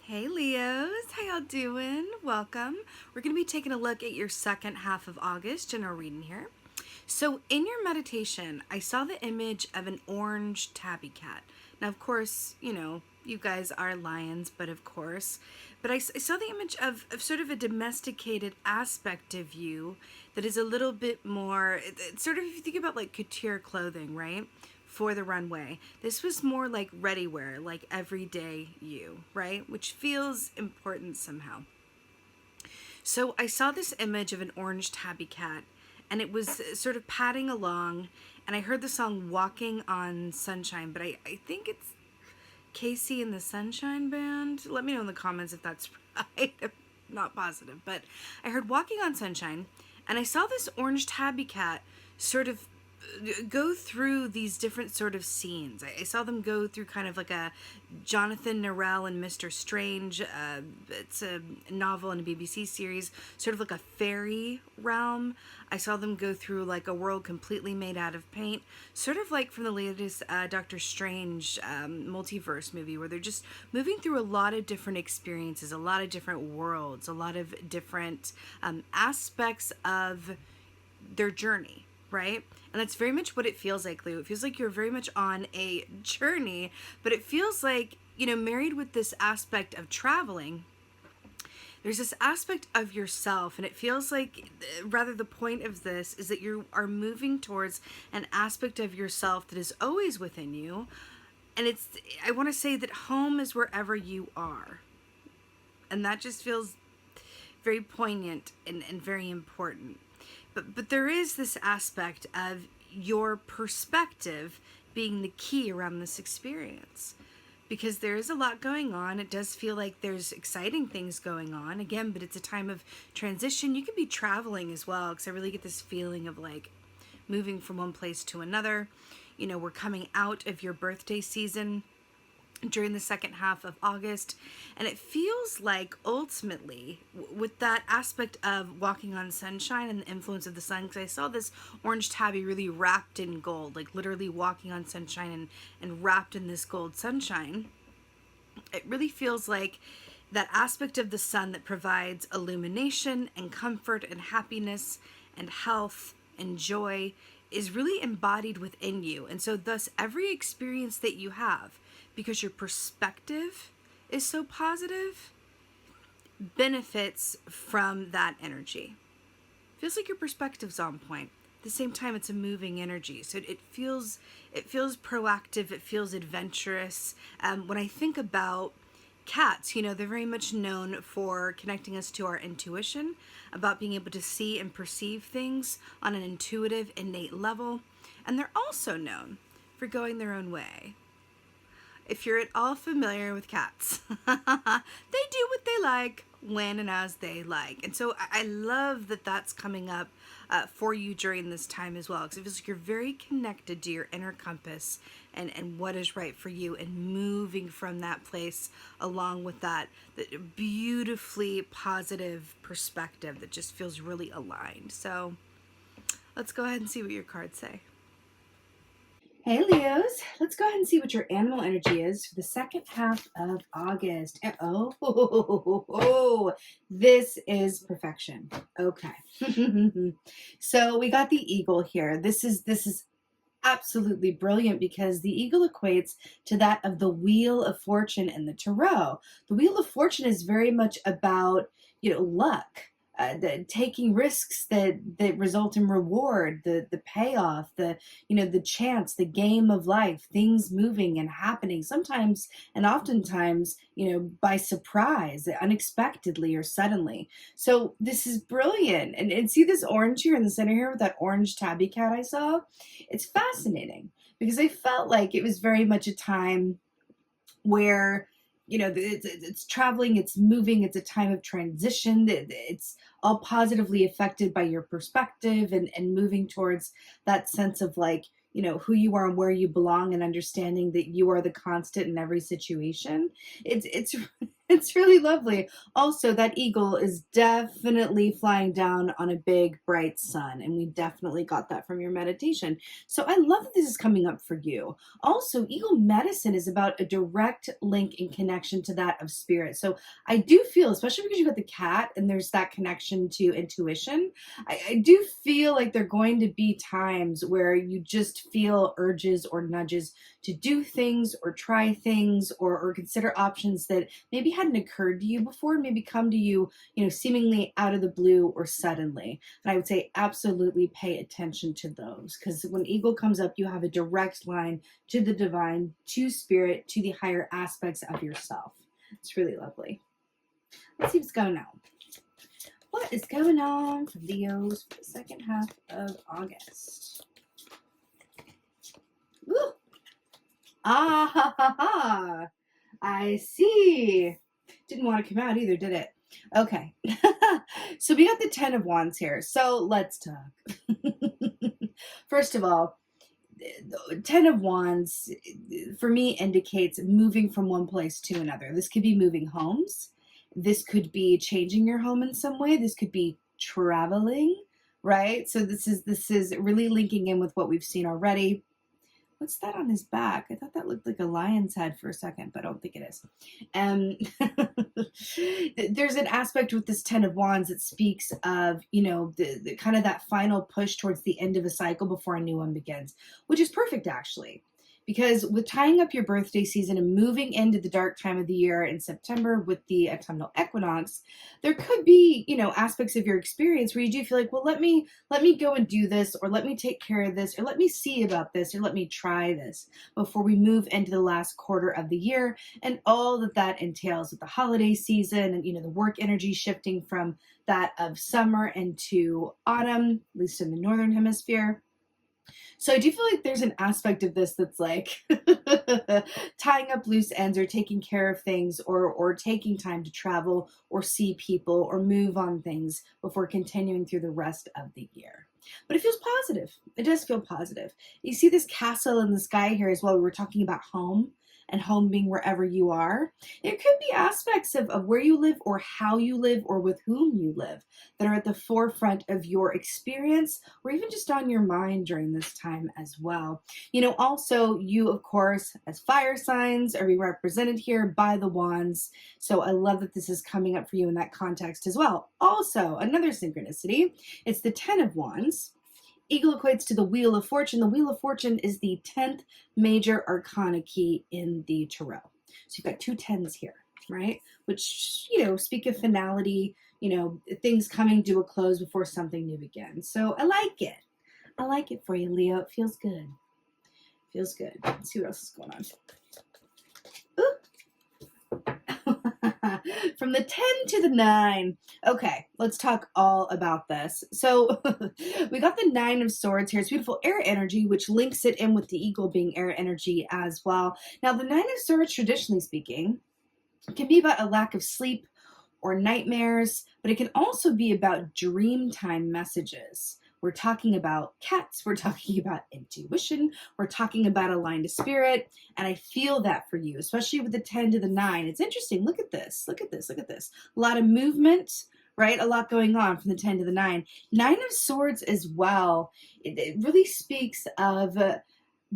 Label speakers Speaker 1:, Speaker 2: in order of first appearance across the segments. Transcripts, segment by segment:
Speaker 1: Hey Leos, how y'all doing? Welcome. We're going to be taking a look at your second half of August general reading here. So in your meditation, I saw the image of an orange tabby cat. Now, of course, you guys are lions, but I saw the image of sort of a domesticated aspect of you that is a little bit more, it's sort of, if you think about like couture clothing, right? For the runway. This was more like ready wear, like everyday you, right? Which feels important somehow. So I saw this image of an orange tabby cat and it was sort of padding along, and I heard the song Walking on Sunshine, but I think it's Casey and the Sunshine Band. Let me know in the comments if that's right. I'm not positive, but I heard Walking on Sunshine and I saw this orange tabby cat sort of go through these different sort of scenes. I saw them go through kind of like a Jonathan Norrell and Mr. Strange. It's a novel and a BBC series, sort of like a fairy realm. I saw them go through like a world completely made out of paint, sort of like from the latest Doctor Strange multiverse movie, where they're just moving through a lot of different experiences, a lot of different worlds, a lot of different aspects of their journey, right? And that's very much what it feels like, Lou. It feels like you're very much on a journey, but it feels like, married with this aspect of traveling, there's this aspect of yourself, and it feels like rather the point of this is that you are moving towards an aspect of yourself that is always within you. And I want to say that home is wherever you are. And that just feels very poignant and very important. But there is this aspect of your perspective being the key around this experience, because there is a lot going on. It does feel like there's exciting things going on again, but it's a time of transition. You could be traveling as well, because I really get this feeling of like moving from one place to another. We're coming out of your birthday season during the second half of August, and it feels like ultimately with that aspect of walking on sunshine and the influence of the sun, because I saw this orange tabby really wrapped in gold, like literally walking on sunshine and wrapped in this gold sunshine. It really feels like that aspect of the sun that provides illumination and comfort and happiness and health and joy is really embodied within you. And so thus every experience that you have, because your perspective is so positive, benefits from that energy. Feels like your perspective's on point. At the same time, it's a moving energy, so it feels proactive. It feels adventurous. When I think about cats, they're very much known for connecting us to our intuition, about being able to see and perceive things on an intuitive, innate level, and they're also known for going their own way. If you're at all familiar with cats, they do what they like, when and as they like. And so I love that that's coming up for you during this time as well, because it feels like you're very connected to your inner compass and what is right for you, and moving from that place along with that beautifully positive perspective that just feels really aligned. So let's go ahead and see what your cards say. Hey Leos, let's go ahead and see what your animal energy is for the second half of August. Oh, this is perfection. Okay. So we got the eagle here. This is absolutely brilliant, because the eagle equates to that of the Wheel of Fortune in the Tarot. The Wheel of Fortune is very much about, luck. Taking risks that result in reward, the payoff, the chance, the game of life, things moving and happening, sometimes and oftentimes, by surprise, unexpectedly or suddenly. So this is brilliant. And see this orange here in the center here with that orange tabby cat I saw? It's fascinating, because I felt like it was very much a time where it's traveling, it's moving, it's a time of transition. It's all positively affected by your perspective and moving towards that sense of like, who you are and where you belong, and understanding that you are the constant in every situation. It's It's really lovely. Also, that eagle is definitely flying down on a big, bright sun, and we definitely got that from your meditation. So I love that this is coming up for you. Also, eagle medicine is about a direct link and connection to that of spirit. So I do feel, especially because you got the cat and there's that connection to intuition, I do feel like there are going to be times where you just feel urges or nudges to do things or try things or consider options that maybe hadn't occurred to you before, maybe come to you, seemingly out of the blue or suddenly. And I would say absolutely pay attention to those, because when eagle comes up, you have a direct line to the divine, to spirit, to the higher aspects of yourself. It's really lovely. Let's see what's going on. What is going on for Leos for the second half of August? Ooh. Ah ha ha ha. I see. Didn't want to come out either, did it? Okay. So we got the 10 of Wands here. So let's talk. First of all, 10 of Wands for me indicates moving from one place to another. This could be moving homes. This could be changing your home in some way. This could be traveling, right? So this is really linking in with what we've seen already. What's that on his back? I thought that looked like a lion's head for a second, but I don't think it is. There's an aspect with this 10 of Wands that speaks of, the kind of that final push towards the end of a cycle before a new one begins, which is perfect, actually. Because with tying up your birthday season and moving into the dark time of the year in September with the autumnal equinox, there could be, aspects of your experience where you do feel like, well, let me go and do this, or let me take care of this, or let me see about this, or let me try this before we move into the last quarter of the year, and all that entails with the holiday season and, the work energy shifting from that of summer into autumn, at least in the northern hemisphere. So I do feel like there's an aspect of this that's like tying up loose ends or taking care of things or taking time to travel or see people or move on things before continuing through the rest of the year. But it feels positive. It does feel positive. You see this castle in the sky here as well. We were talking about home, and home being wherever you are. There could be aspects of where you live or how you live or with whom you live that are at the forefront of your experience or even just on your mind during this time as well. Also, you, of course, as fire signs are being represented here by the wands. So I love that this is coming up for you in that context as well. Also, another synchronicity, it's the 10 of Wands. Eagle equates to the Wheel of Fortune. The Wheel of Fortune is the 10th major arcana key in the tarot. So you've got two 10s here, right? Which, speak of finality, things coming to a close before something new begins. So I like it. I like it for you, Leo. It feels good. Feels good. Let's see what else is going on. Ooh. From the 10 to the 9. Okay, let's talk all about this. So we got the 9 of Swords here. It's beautiful air energy, which links it in with the eagle being air energy as well. Now, the 9 of Swords, traditionally speaking, can be about a lack of sleep or nightmares, but it can also be about dream time messages. We're talking about cats, we're talking about intuition, we're talking about aligned to spirit, and I feel that for you, especially with the 10 to the 9. It's interesting. Look at this. Look at this. Look at this. A lot of movement, right? A lot going on from the 10 to the 9. 9 of Swords as well. It really speaks of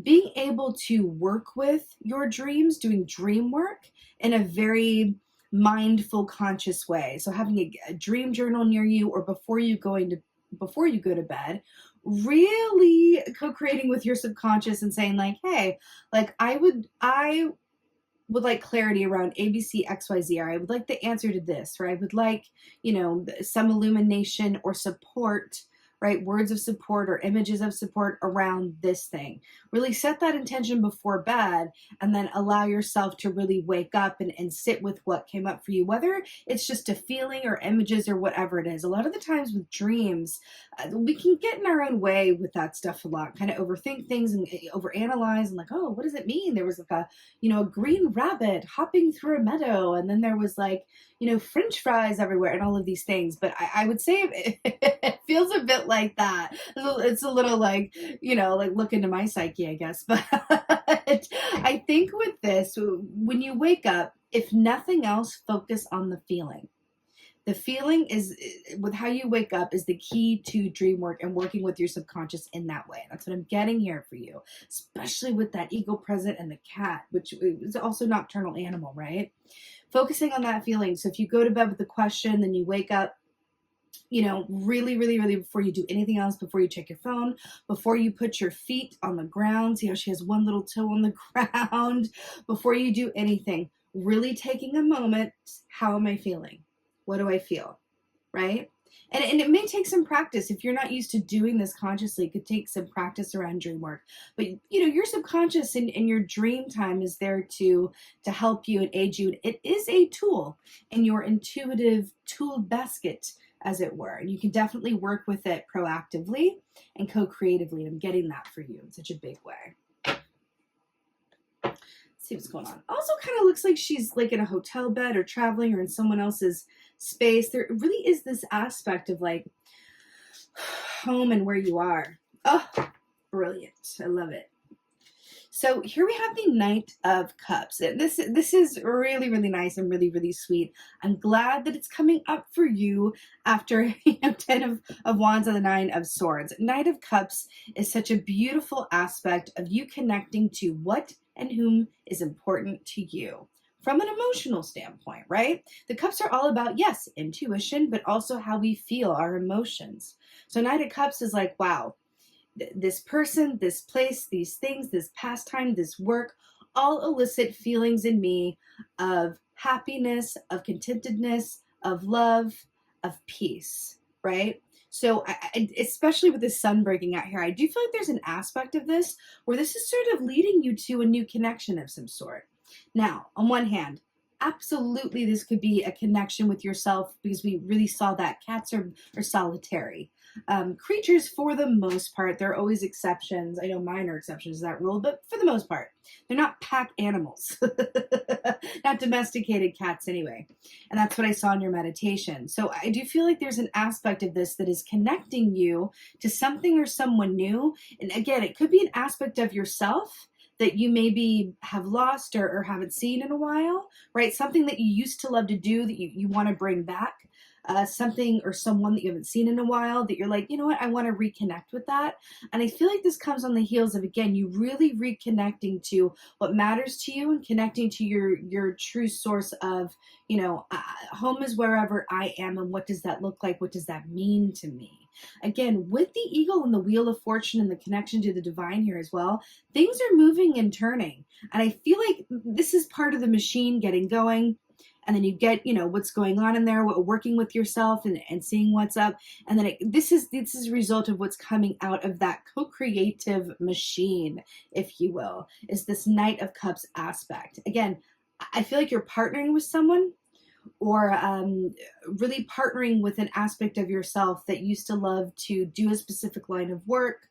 Speaker 1: being able to work with your dreams, doing dream work in a very mindful, conscious way. So having a dream journal near you, or before you go to bed, really co-creating with your subconscious and saying like, hey, like I would like clarity around ABC, XYZ, or I would like the answer to this, or I would like, some illumination or support, right? Words of support or images of support around this thing. Really set that intention before bed, and then allow yourself to really wake up and sit with what came up for you, whether it's just a feeling or images or whatever it is. A lot of the times with dreams, we can get in our own way with that stuff a lot, kind of overthink things and overanalyze and like, oh, what does it mean? There was like a green rabbit hopping through a meadow, and then there was like, French fries everywhere and all of these things. But I would say it feels a bit like that. It's a little like, like look into my psyche, I guess. But I think with this, when you wake up, If nothing else, focus on the feeling. The feeling is, with how you wake up, is the key to dream work and working with your subconscious in that way. That's what I'm getting here for you, especially with that ego present and the cat, which is also nocturnal animal, right? Focusing on that feeling. So if you go to bed with the question, then you wake up, really, really, really, before you do anything else, before you check your phone, before you put your feet on the ground, see how she has one little toe on the ground, before you do anything, really taking a moment, how am I feeling? What do I feel? Right? And it may take some practice. If you're not used to doing this consciously, it could take some practice around dream work. But your subconscious in your dream time is there to help you and aid you. It is a tool in your intuitive tool basket, as it were. And you can definitely work with it proactively and co-creatively. I'm getting that for you in such a big way. Let's see what's going on. Also kind of looks like she's like in a hotel bed or traveling or in someone else's space. There really is this aspect of like home and where you are. Oh, brilliant. I love it. So here we have the Knight of Cups. This is really, really nice and really, really sweet. I'm glad that it's coming up for you after 10 of Wands and the 9 of Swords. Knight of Cups is such a beautiful aspect of you connecting to what and whom is important to you from an emotional standpoint, right? The cups are all about, yes, intuition, but also how we feel, our emotions. So Knight of Cups is like, wow, this person, this place, these things, this pastime, this work, all elicit feelings in me of happiness, of contentedness, of love, of peace, right? So especially with the sun breaking out here, I do feel like there's an aspect of this where this is sort of leading you to a new connection of some sort. Now, on one hand, absolutely this could be a connection with yourself, because we really saw that cats are solitary creatures for the most part. There are always exceptions. I know mine are exceptions to that rule, but for the most part, they're not pack animals, not domesticated cats anyway. And that's what I saw in your meditation. So I do feel like there's an aspect of this that is connecting you to something or someone new. And again, it could be an aspect of yourself that you maybe have lost or haven't seen in a while, right? Something that you used to love to do that you want to bring back. Something or someone that you haven't seen in a while that you're like, you know what, I want to reconnect with that. And I feel like this comes on the heels of, again, you really reconnecting to what matters to you and connecting to your true source of, home is wherever I am. And what does that look like? What does that mean to me? Again, with the eagle and the wheel of fortune and the connection to the divine here as well, things are moving and turning. And I feel like this is part of the machine getting going. And then you get, what's going on in there, working with yourself and seeing what's up. And then this is a result of what's coming out of that co-creative machine, if you will, is this Knight of Cups aspect. Again, I feel like you're partnering with someone, or really partnering with an aspect of yourself that used to love to do a specific line of work,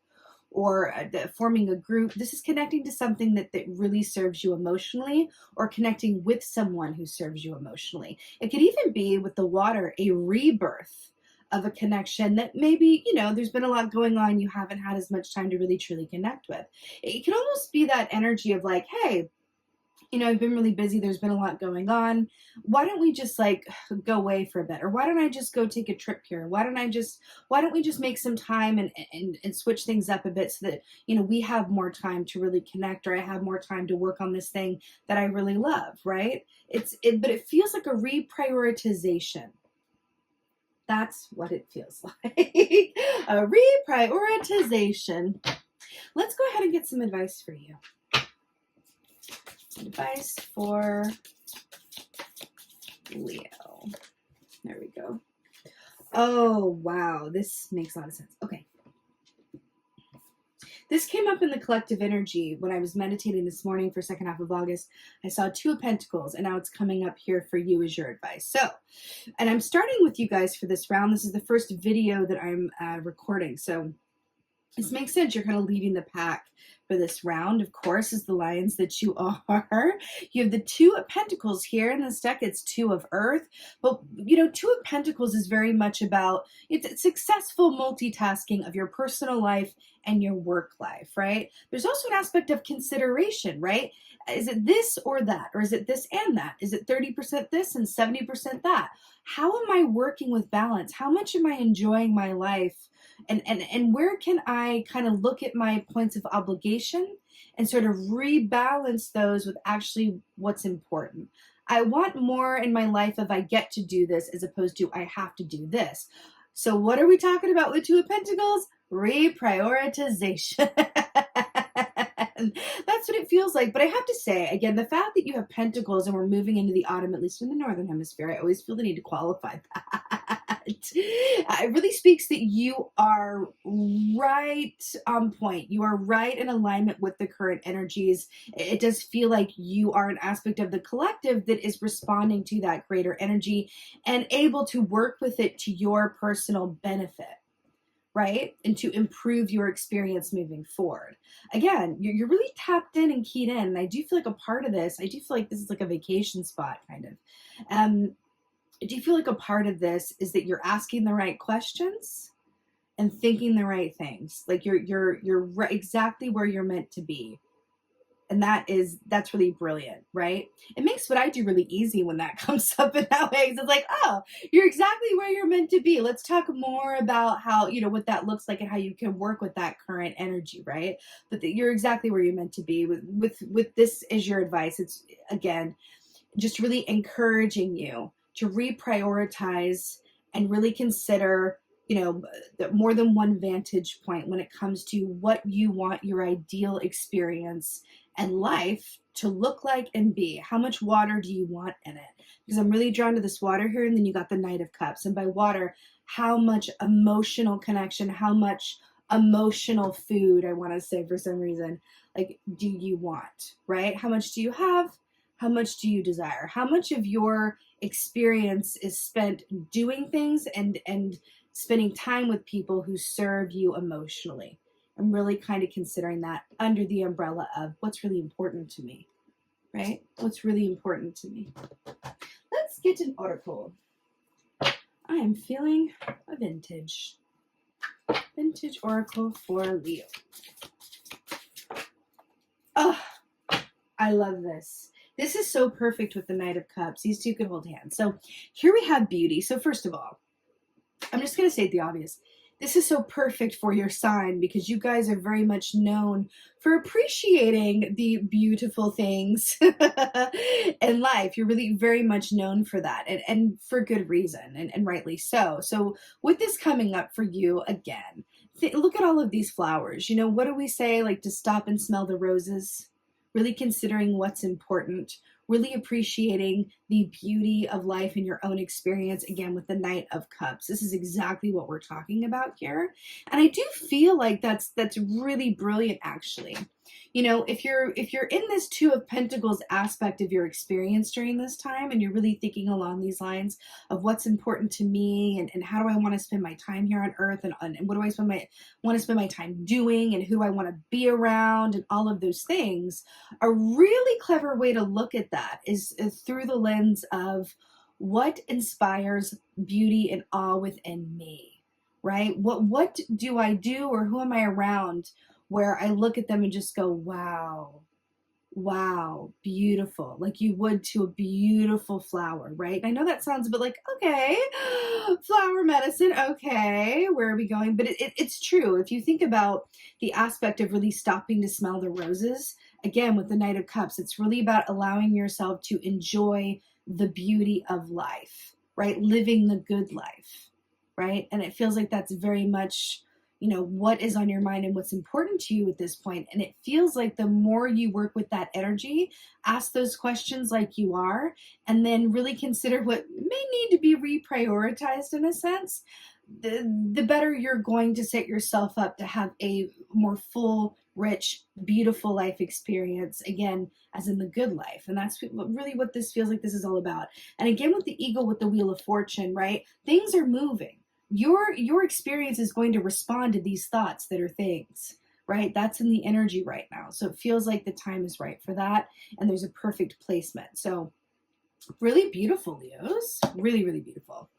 Speaker 1: or forming a group. This is connecting to something that really serves you emotionally, or connecting with someone who serves you emotionally. It could even be, with the water, a rebirth of a connection that maybe, there's been a lot going on. You haven't had as much time to really truly connect with. It can almost be that energy of like, hey, I've been really busy. There's been a lot going on. Why don't we just go away for a bit? Or why don't I just go take a trip here? Why don't we just make some time and switch things up a bit so that, we have more time to really connect, or I have more time to work on this thing that I really love, right? But it feels like a reprioritization. That's what it feels like. A reprioritization. Let's go ahead and get some advice for you. Advice for Leo. There we go. Oh, wow. This makes a lot of sense. Okay. This came up in the collective energy when I was meditating this morning for second half of August. I saw 2 of Pentacles, and now it's coming up here for you as your advice. So, and I'm starting with you guys for this round. This is the first video that I'm recording. So This makes sense. You're kind of leading the pack for this round, of course, as the lions that you are. You have the Two of Pentacles here in this deck. It's Two of Earth. But, Two of Pentacles is very much about it's successful multitasking of your personal life and your work life, right? There's also an aspect of consideration, right? Is it this or that? Or is it this and that? Is it 30% this and 70% that? How am I working with balance? How much am I enjoying my life? And where can I kind of look at my points of obligation and sort of rebalance those with actually what's important? I want more in my life if I get to do this as opposed to I have to do this. So what are we talking about with Two of Pentacles? Reprioritization. That's what it feels like. But I have to say, again, the fact that you have pentacles and we're moving into the autumn, at least in the Northern Hemisphere, I always feel the need to qualify that. It really speaks that you are right on point. You are right in alignment with the current energies. It does feel like you are an aspect of the collective that is responding to that greater energy and able to work with it to your personal benefit, right? And to improve your experience moving forward. Again, you're really tapped in and keyed in. And I do feel like a part of this, I do feel like this is like a vacation spot kind of. Do you feel like a part of this is that you're asking the right questions and thinking the right things? Like you're exactly where you're meant to be. And that's really brilliant, right? It makes what I do really easy when that comes up in that way. It's like, oh, you're exactly where you're meant to be. Let's talk more about how, what that looks like and how you can work with that current energy, right? But that you're exactly where you're meant to be. With this as your advice, it's, again, just really encouraging you to reprioritize and really consider, more than one vantage point when it comes to what you want your ideal experience and life to look like and be. How much water do you want in it? Because I'm really drawn to this water here, and then you got the Knight of Cups. And by water, how much emotional connection, how much emotional food, I want to say for some reason, like, do you want, right? How much do you have? How much do you desire? How much of your experience is spent doing things and spending time with people who serve you emotionally? I'm really kind of considering that under the umbrella of what's really important to me, right? What's really important to me. Let's get an oracle. I am feeling a vintage oracle for Leo. Oh, I love this. This is so perfect with the Knight of Cups. These two could hold hands. So here we have beauty. So first of all, I'm just going to state the obvious. This is so perfect for your sign because you guys are very much known for appreciating the beautiful things in life. You're really very much known for that, and for good reason, and rightly so. So with this coming up for you again, look at all of these flowers. What do we say? Like, to stop and smell the roses? Really considering what's important, really appreciating the beauty of life in your own experience, again, with the Knight of Cups. This is exactly what we're talking about here. And I do feel like that's really brilliant, actually. If you're in this Two of Pentacles aspect of your experience during this time, and you're really thinking along these lines of what's important to me, and how do I want to spend my time here on earth, and what do I want to spend my time doing, and who do I want to be around, and all of those things, a really clever way to look at that is through the lens of what inspires beauty and awe within me, right? What do I do, or who am I around where I look at them and just go, wow, beautiful, like you would to a beautiful flower, right? I know that sounds a bit like, okay, flower medicine, okay, where are we going? But it's true. If you think about the aspect of really stopping to smell the roses, again, with the Knight of Cups, it's really about allowing yourself to enjoy the beauty of life, right? Living the good life, right? And it feels like that's very much what is on your mind and what's important to you at this point. And it feels like the more you work with that energy, ask those questions like you are, and then really consider what may need to be reprioritized in a sense, the better you're going to set yourself up to have a more full, rich, beautiful life experience, again, as in the good life. And that's really what this feels like this is all about. And again, with the Eagle, with the Wheel of Fortune, right? Things are moving. your experience is going to respond to these thoughts that are things, right? That's in the energy right now. So it feels like the time is right for that, and there's a perfect placement. So really beautiful, Leos. Really, really beautiful.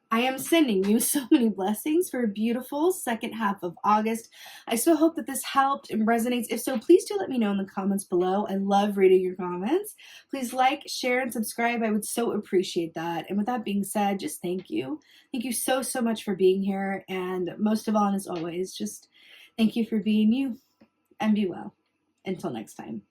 Speaker 1: I am sending you so many blessings for a beautiful second half of August. I so hope that this helped and resonates. If so, please do let me know in the comments below. I love reading your comments. Please like, share, and subscribe. I would so appreciate that. And with that being said, just thank you. Thank you so, so much for being here. And most of all, and as always, just thank you for being you, and be well. Until next time.